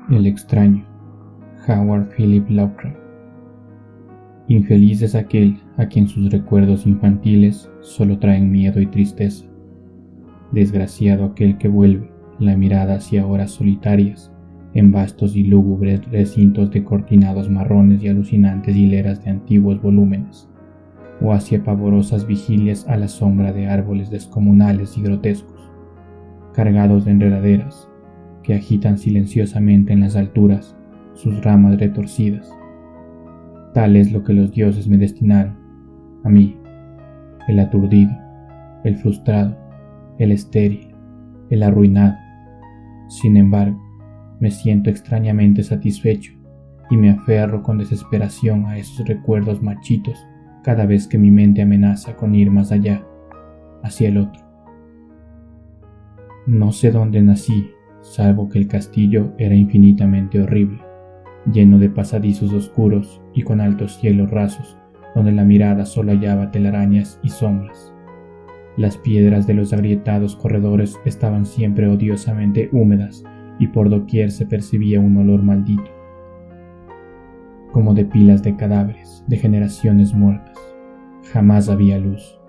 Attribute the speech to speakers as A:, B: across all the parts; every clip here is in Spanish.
A: El extraño, Howard Philip Lovecraft. Infeliz es aquel a quien sus recuerdos infantiles solo traen miedo y tristeza. Desgraciado aquel que vuelve la mirada hacia horas solitarias en vastos y lúgubres recintos de cortinados marrones y alucinantes hileras de antiguos volúmenes, o hacia pavorosas vigilias a la sombra de árboles descomunales y grotescos, cargados de enredaderas que agitan silenciosamente en las alturas sus ramas retorcidas. Tal es lo que los dioses me destinaron, a mí, el aturdido, el frustrado, el estéril, el arruinado. Sin embargo, me siento extrañamente satisfecho y me aferro con desesperación a esos recuerdos marchitos cada vez que mi mente amenaza con ir más allá, hacia el otro. No sé dónde nací, salvo que el castillo era infinitamente horrible, lleno de pasadizos oscuros y con altos cielos rasos, donde la mirada solo hallaba telarañas y sombras. Las piedras de los agrietados corredores estaban siempre odiosamente húmedas y por doquier se percibía un olor maldito, como de pilas de cadáveres, de generaciones muertas. Jamás había luz,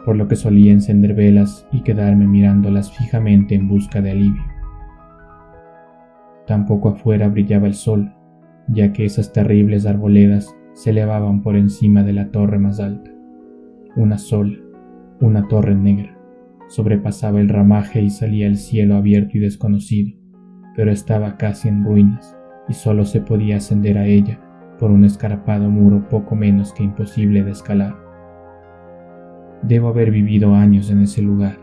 A: por lo que solía encender velas y quedarme mirándolas fijamente en busca de alivio. Tampoco afuera brillaba el sol, ya que esas terribles arboledas se elevaban por encima de la torre más alta. Una sola, una torre negra, sobrepasaba el ramaje y salía al cielo abierto y desconocido, pero estaba casi en ruinas y solo se podía ascender a ella por un escarpado muro poco menos que imposible de escalar. Debo haber vivido años en ese lugar,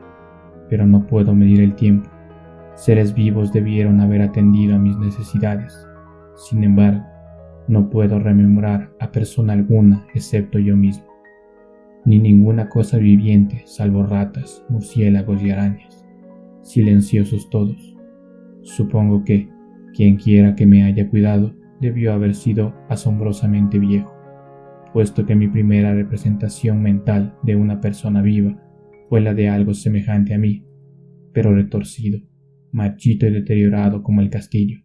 A: pero no puedo medir el tiempo. Seres vivos debieron haber atendido a mis necesidades. Sin embargo, no puedo rememorar a persona alguna excepto yo mismo, ni ninguna cosa viviente salvo ratas, murciélagos y arañas, silenciosos todos. Supongo que, quien quiera que me haya cuidado, debió haber sido asombrosamente viejo, puesto que mi primera representación mental de una persona viva fue la de algo semejante a mí, pero retorcido, marchito y deteriorado como el castillo.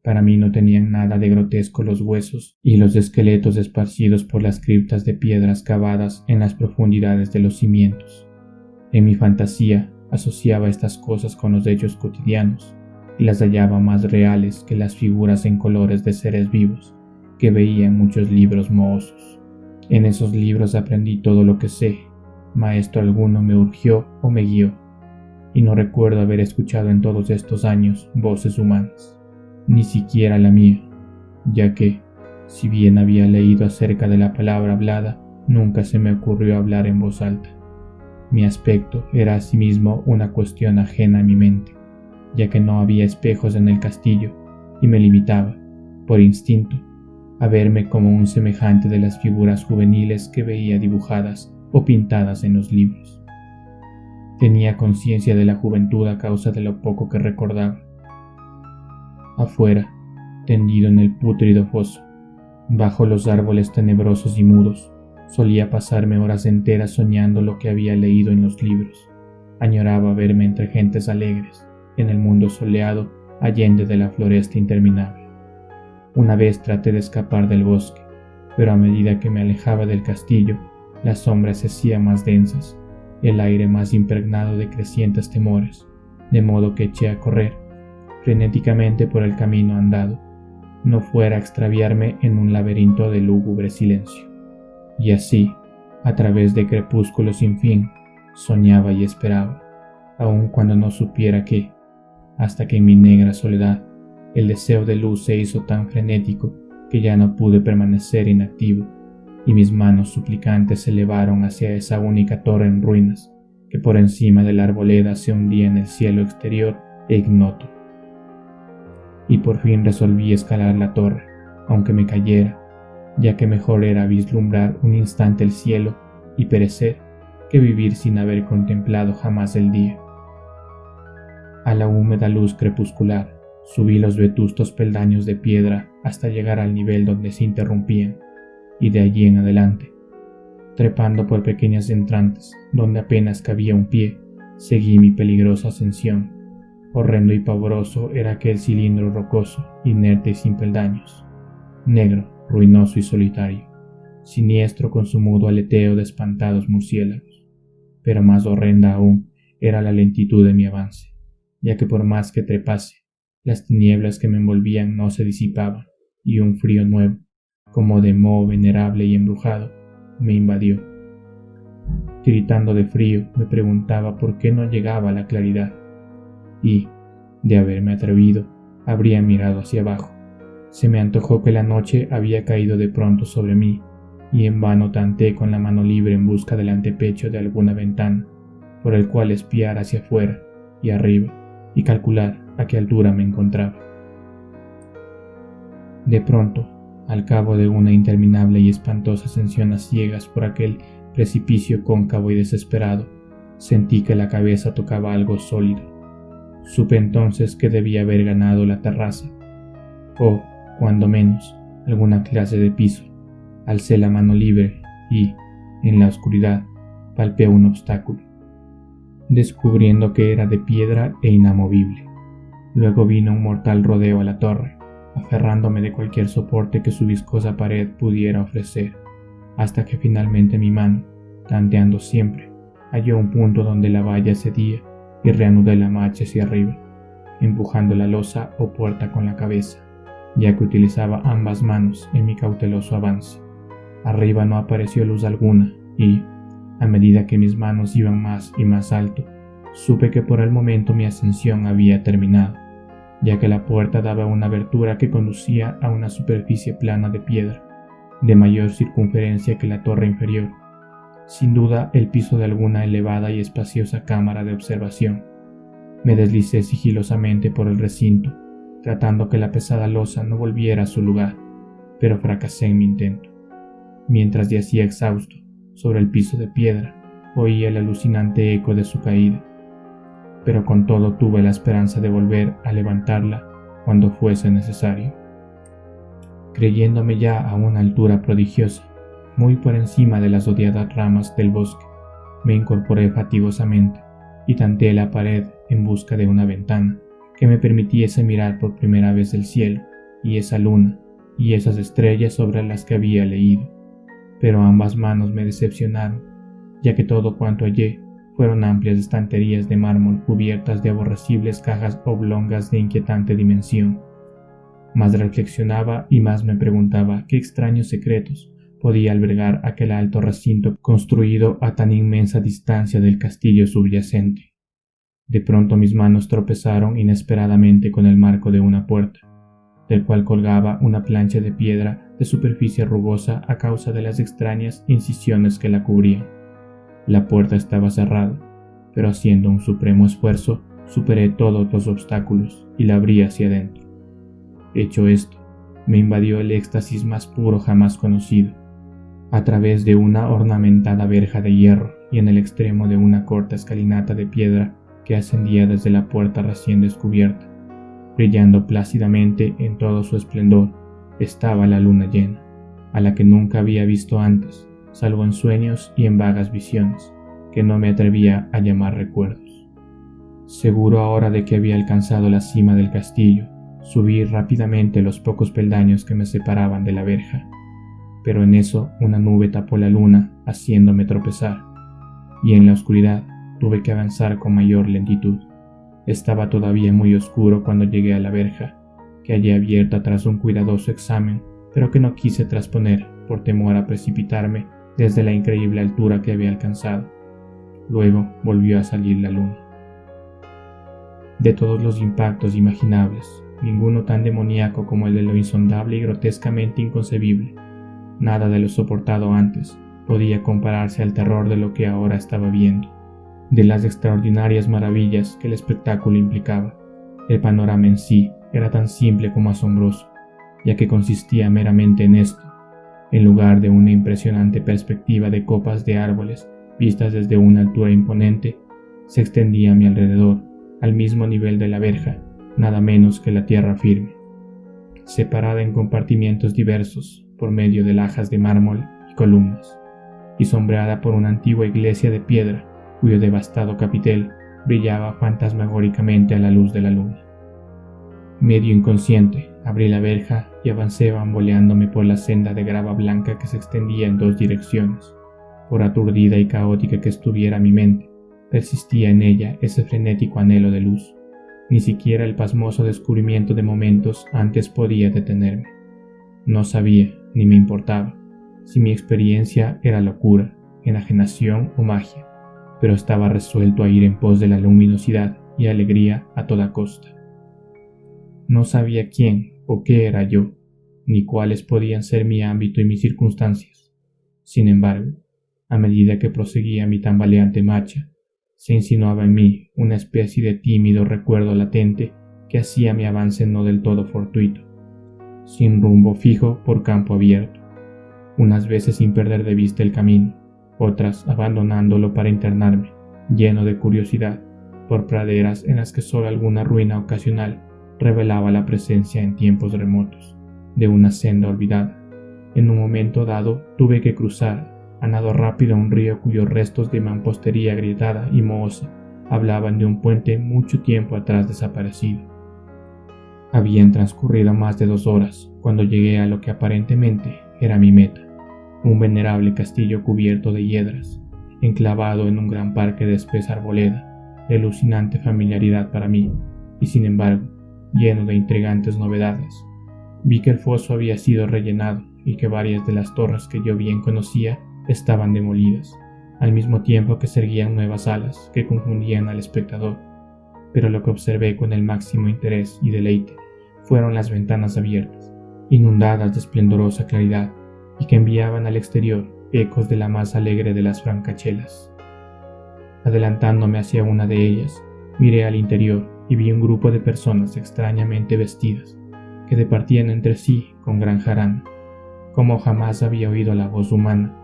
A: Para mí no tenían nada de grotesco los huesos y los esqueletos esparcidos por las criptas de piedras cavadas en las profundidades de los cimientos. En mi fantasía asociaba estas cosas con los hechos cotidianos y las hallaba más reales que las figuras en colores de seres vivos que veía en muchos libros mohosos. En esos libros aprendí todo lo que sé. Maestro alguno me urgió o me guió, y no recuerdo haber escuchado en todos estos años voces humanas, ni siquiera la mía, ya que, si bien había leído acerca de la palabra hablada, nunca se me ocurrió hablar en voz alta. Mi aspecto era asimismo una cuestión ajena a mi mente, ya que no había espejos en el castillo, y me limitaba, por instinto, a verme como un semejante de las figuras juveniles que veía dibujadas o pintadas en los libros. Tenía conciencia de la juventud a causa de lo poco que recordaba. Afuera, tendido en el pútrido foso, bajo los árboles tenebrosos y mudos, solía pasarme horas enteras soñando lo que había leído en los libros. Añoraba verme entre gentes alegres, en el mundo soleado, allende de la floresta interminable. Una vez traté de escapar del bosque, pero a medida que me alejaba del castillo, las sombras se hacían más densas, el aire más impregnado de crecientes temores, de modo que eché a correr frenéticamente por el camino andado, no fuera a extraviarme en un laberinto de lúgubre silencio. Y así, a través de crepúsculos sin fin, soñaba y esperaba, aun cuando no supiera qué, hasta que en mi negra soledad el deseo de luz se hizo tan frenético que ya no pude permanecer inactivo, y mis manos suplicantes se elevaron hacia esa única torre en ruinas que por encima de la arboleda se hundía en el cielo exterior e ignoto. Y por fin resolví escalar la torre, aunque me cayera, ya que mejor era vislumbrar un instante el cielo y perecer que vivir sin haber contemplado jamás el día. A la húmeda luz crepuscular subí los vetustos peldaños de piedra hasta llegar al nivel donde se interrumpían, y de allí en adelante, trepando por pequeñas entrantes donde apenas cabía un pie, seguí mi peligrosa ascensión, Horrendo y pavoroso era aquel cilindro rocoso, inerte y sin peldaños, negro, ruinoso y solitario, siniestro con su mudo aleteo de espantados murciélagos. Pero más horrenda aún era la lentitud de mi avance, ya que por más que trepase, las tinieblas que me envolvían no se disipaban, y un frío nuevo, como de moho venerable y embrujado, me invadió. Tiritando de frío, me preguntaba por qué no llegaba la claridad, y, de haberme atrevido, habría mirado hacia abajo. Se me antojó que la noche había caído de pronto sobre mí, y en vano tanteé con la mano libre en busca del antepecho de alguna ventana, por el cual espiar hacia afuera y arriba, y calcular a qué altura me encontraba. De pronto, al cabo de una interminable y espantosa ascensión a ciegas por aquel precipicio cóncavo y desesperado, sentí que la cabeza tocaba algo sólido. Supe entonces que debía haber ganado la terraza, o, cuando menos, alguna clase de piso. Alcé la mano libre y, en la oscuridad, palpé un obstáculo, descubriendo que era de piedra e inamovible. Luego vino un mortal rodeo a la torre, aferrándome de cualquier soporte que su viscosa pared pudiera ofrecer, hasta que finalmente mi mano, tanteando siempre, halló un punto donde la valla cedía y reanudé la marcha hacia arriba, empujando la losa o puerta con la cabeza, ya que utilizaba ambas manos en mi cauteloso avance. Arriba no apareció luz alguna y, a medida que mis manos iban más y más alto, supe que por el momento mi ascensión había terminado, ya que la puerta daba una abertura que conducía a una superficie plana de piedra, de mayor circunferencia que la torre inferior, sin duda el piso de alguna elevada y espaciosa cámara de observación. Me deslicé sigilosamente por el recinto, tratando que la pesada losa no volviera a su lugar, pero fracasé en mi intento. Mientras yacía exhausto sobre el piso de piedra, oía el alucinante eco de su caída, pero con todo tuve la esperanza de volver a levantarla cuando fuese necesario. Creyéndome ya a una altura prodigiosa, muy por encima de las odiadas ramas del bosque, me incorporé fatigosamente y tanteé la pared en busca de una ventana que me permitiese mirar por primera vez el cielo y esa luna y esas estrellas sobre las que había leído. Pero ambas manos me decepcionaron, ya que todo cuanto hallé fueron amplias estanterías de mármol cubiertas de aborrecibles cajas oblongas de inquietante dimensión. Más reflexionaba y más me preguntaba qué extraños secretos podía albergar aquel alto recinto construido a tan inmensa distancia del castillo subyacente. De pronto mis manos tropezaron inesperadamente con el marco de una puerta, del cual colgaba una plancha de piedra de superficie rugosa a causa de las extrañas incisiones que la cubrían. La puerta estaba cerrada, pero haciendo un supremo esfuerzo, superé todos los obstáculos y la abrí hacia adentro. Hecho esto, me invadió el éxtasis más puro jamás conocido. A través de una ornamentada verja de hierro y en el extremo de una corta escalinata de piedra que ascendía desde la puerta recién descubierta, brillando plácidamente en todo su esplendor, estaba la luna llena, a la que nunca había visto antes, salvo en sueños y en vagas visiones, que no me atrevía a llamar recuerdos. Seguro ahora de que había alcanzado la cima del castillo, subí rápidamente los pocos peldaños que me separaban de la verja, pero en eso una nube tapó la luna, haciéndome tropezar, y en la oscuridad tuve que avanzar con mayor lentitud. Estaba todavía muy oscuro cuando llegué a la verja, que hallé abierta tras un cuidadoso examen, pero que no quise trasponer por temor a precipitarme desde la increíble altura que había alcanzado. Luego volvió a salir la luna. De todos los impactos imaginables, ninguno tan demoníaco como el de lo insondable y grotescamente inconcebible. Nada de lo soportado antes podía compararse al terror de lo que ahora estaba viendo, de las extraordinarias maravillas que el espectáculo implicaba. El panorama en sí era tan simple como asombroso, ya que consistía meramente en esto. En lugar de una impresionante perspectiva de copas de árboles vistas desde una altura imponente, se extendía a mi alrededor, al mismo nivel de la verja, nada menos que la tierra firme, separada en compartimientos diversos por medio de lajas de mármol y columnas, y sombreada por una antigua iglesia de piedra cuyo devastado capitel brillaba fantasmagóricamente a la luz de la luna. Medio inconsciente, abrí la verja y avancé bamboleándome por la senda de grava blanca que se extendía en dos direcciones. Por aturdida y caótica que estuviera mi mente, persistía en ella ese frenético anhelo de luz. Ni siquiera el pasmoso descubrimiento de momentos antes podía detenerme. No sabía, ni me importaba, si mi experiencia era locura, enajenación o magia, pero estaba resuelto a ir en pos de la luminosidad y alegría a toda costa. No sabía quién o qué era yo, ni cuáles podían ser mi ámbito y mis circunstancias. Sin embargo, a medida que proseguía mi tambaleante marcha, se insinuaba en mí una especie de tímido recuerdo latente que hacía mi avance no del todo fortuito, sin rumbo fijo por campo abierto, unas veces sin perder de vista el camino, otras abandonándolo para internarme, lleno de curiosidad, por praderas en las que solo alguna ruina ocasional revelaba la presencia en tiempos remotos de una senda olvidada. En un momento dado tuve que cruzar a nado rápido un río cuyos restos de mampostería agrietada y mohosa hablaban de un puente mucho tiempo atrás desaparecido. Habían transcurrido más de 2 horas cuando llegué a lo que aparentemente era mi meta, un venerable castillo cubierto de hiedras, enclavado en un gran parque de espesa arboleda, de alucinante familiaridad para mí, y sin embargo, lleno de intrigantes novedades. Vi que el foso había sido rellenado y que varias de las torres que yo bien conocía estaban demolidas, al mismo tiempo que se erguían nuevas alas que confundían al espectador. Pero lo que observé con el máximo interés y deleite fueron las ventanas abiertas, inundadas de esplendorosa claridad, y que enviaban al exterior ecos de la más alegre de las francachelas. Adelantándome hacia una de ellas, miré al interior y vi un grupo de personas extrañamente vestidas, que departían entre sí con gran jarana. Como jamás había oído la voz humana,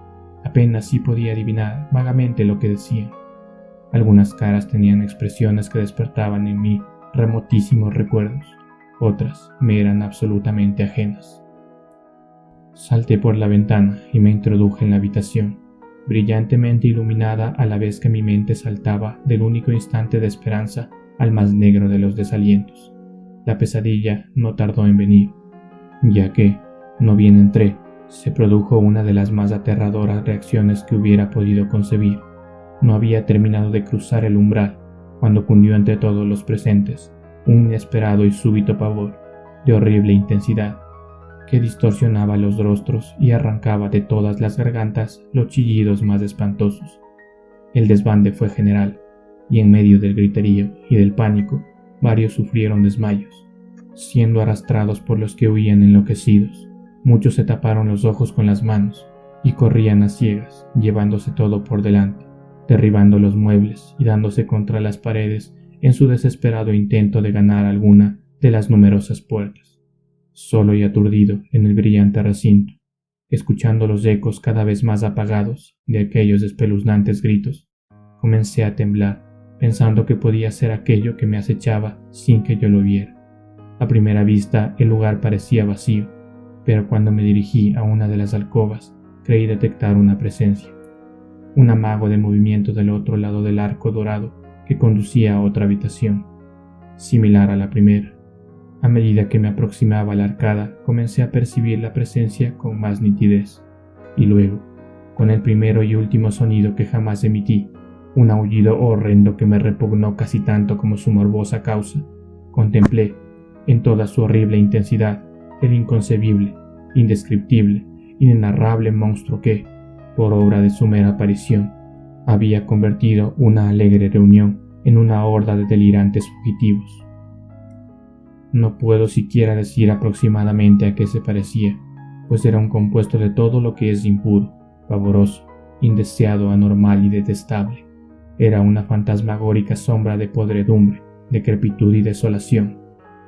A: apenas sí podía adivinar vagamente lo que decían. Algunas caras tenían expresiones que despertaban en mí remotísimos recuerdos, otras me eran absolutamente ajenas. Salté por la ventana y me introduje en la habitación, brillantemente iluminada a la vez que mi mente saltaba del único instante de esperanza al más negro de los desalientos. La pesadilla no tardó en venir, ya que, no bien entré, se produjo una de las más aterradoras reacciones que hubiera podido concebir. No había terminado de cruzar el umbral cuando cundió entre todos los presentes un inesperado y súbito pavor de horrible intensidad que distorsionaba los rostros y arrancaba de todas las gargantas los chillidos más espantosos. El desbande fue general, y en medio del griterío y del pánico, varios sufrieron desmayos, siendo arrastrados por los que huían enloquecidos. Muchos se taparon los ojos con las manos y corrían a ciegas, llevándose todo por delante, derribando los muebles y dándose contra las paredes en su desesperado intento de ganar alguna de las numerosas puertas. Solo y aturdido en el brillante recinto, escuchando los ecos cada vez más apagados de aquellos espeluznantes gritos, comencé a temblar, pensando que podía ser aquello que me acechaba sin que yo lo viera. A primera vista el lugar parecía vacío, pero cuando me dirigí a una de las alcobas, creí detectar una presencia, un amago de movimiento del otro lado del arco dorado que conducía a otra habitación, similar a la primera. A medida que me aproximaba a la arcada, comencé a percibir la presencia con más nitidez, y luego, con el primero y último sonido que jamás emití, un aullido horrendo que me repugnó casi tanto como su morbosa causa, contemplé, en toda su horrible intensidad, el inconcebible, indescriptible, inenarrable monstruo que, por obra de su mera aparición, había convertido una alegre reunión en una horda de delirantes fugitivos. No puedo siquiera decir aproximadamente a qué se parecía, pues era un compuesto de todo lo que es impuro, pavoroso, indeseado, anormal y detestable. Era una fantasmagórica sombra de podredumbre, decrepitud y desolación,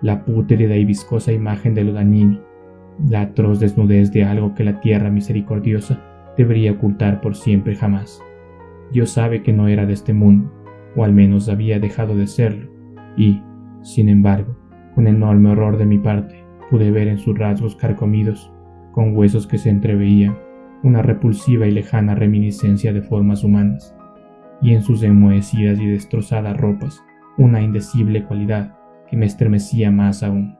A: la pútrida y viscosa imagen de lo dañino, la atroz desnudez de algo que la tierra misericordiosa debería ocultar por siempre jamás. Dios sabe que no era de este mundo, o al menos había dejado de serlo, y, sin embargo, con enorme horror de mi parte, pude ver en sus rasgos carcomidos, con huesos que se entreveían, una repulsiva y lejana reminiscencia de formas humanas. y en sus enmohecidas y destrozadas ropas una indecible cualidad que me estremecía más aún.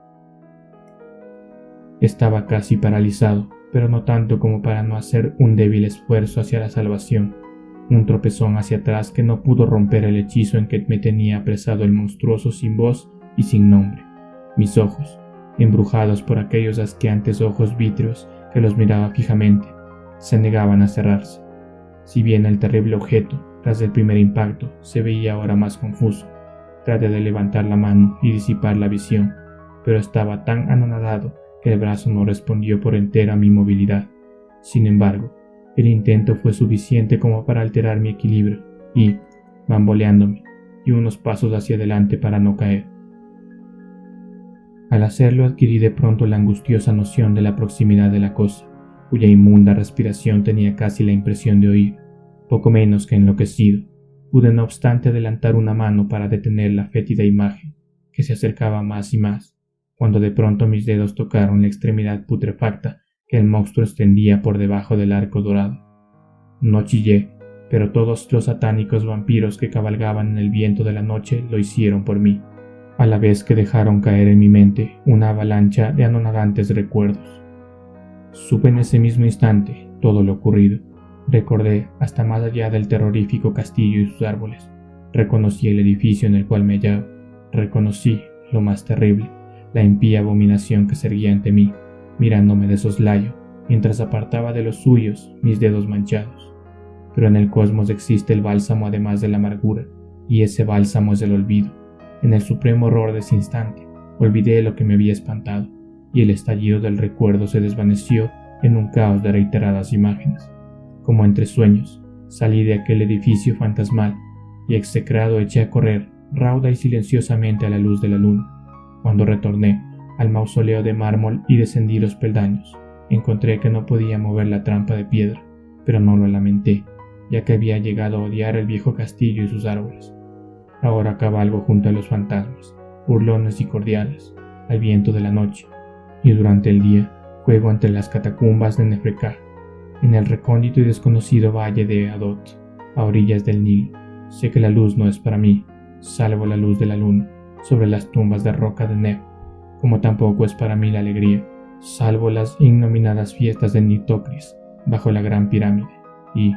A: Estaba casi paralizado, pero no tanto como para no hacer un débil esfuerzo hacia la salvación, un tropezón hacia atrás que no pudo romper el hechizo en que me tenía apresado el monstruoso sin voz y sin nombre. Mis ojos, embrujados por aquellos asqueantes ojos vítreos que los miraba fijamente, se negaban a cerrarse. Si bien el terrible objeto, tras el primer impacto, se veía ahora más confuso, traté de levantar la mano y disipar la visión, pero estaba tan anonadado que el brazo no respondió por entero a mi movilidad. Sin embargo, el intento fue suficiente como para alterar mi equilibrio y, bamboleándome, di unos pasos hacia adelante para no caer. Al hacerlo adquirí de pronto la angustiosa noción de la proximidad de la cosa, cuya inmunda respiración tenía casi la impresión de oír. Poco menos que enloquecido, pude no obstante adelantar una mano para detener la fétida imagen, que se acercaba más y más, cuando de pronto mis dedos tocaron la extremidad putrefacta que el monstruo extendía por debajo del arco dorado. No chillé, pero todos los satánicos vampiros que cabalgaban en el viento de la noche lo hicieron por mí, a la vez que dejaron caer en mi mente una avalancha de anonadantes recuerdos. Supe en ese mismo instante todo lo ocurrido. Recordé hasta más allá del terrorífico castillo y sus árboles. Reconocí el edificio en el cual me hallaba. Reconocí, lo más terrible, la impía abominación que se erguía ante mí, mirándome de soslayo, mientras apartaba de los suyos mis dedos manchados. Pero en el cosmos existe el bálsamo además de la amargura, y ese bálsamo es el olvido. En el supremo horror de ese instante, olvidé lo que me había espantado, y el estallido del recuerdo se desvaneció en un caos de reiteradas imágenes. Como entre sueños, salí de aquel edificio fantasmal y execrado eché a correr, rauda y silenciosamente a la luz de la luna. Cuando retorné al mausoleo de mármol y descendí los peldaños, encontré que no podía mover la trampa de piedra, pero no lo lamenté, ya que había llegado a odiar el viejo castillo y sus árboles. Ahora cabalgo junto a los fantasmas, burlones y cordiales, al viento de la noche, y durante el día juego entre las catacumbas de Nefrecá, en el recóndito y desconocido valle de Adot, a orillas del Nilo. Sé que la luz no es para mí, salvo la luz de la luna, sobre las tumbas de roca de Neb, como tampoco es para mí la alegría, salvo las innominadas fiestas de Nitocris, bajo la gran pirámide, y,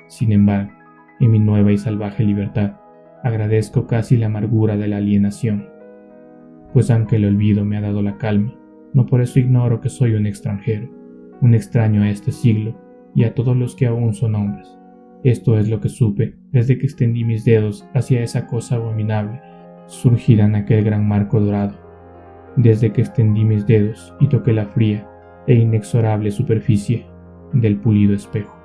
A: sin embargo, en mi nueva y salvaje libertad, agradezco casi la amargura de la alienación, pues aunque el olvido me ha dado la calma, no por eso ignoro que soy un extranjero, un extraño a este siglo y a todos los que aún son hombres. Esto es lo que supe desde que extendí mis dedos hacia esa cosa abominable, surgida en aquel gran marco dorado, desde que extendí mis dedos y toqué la fría e inexorable superficie del pulido espejo.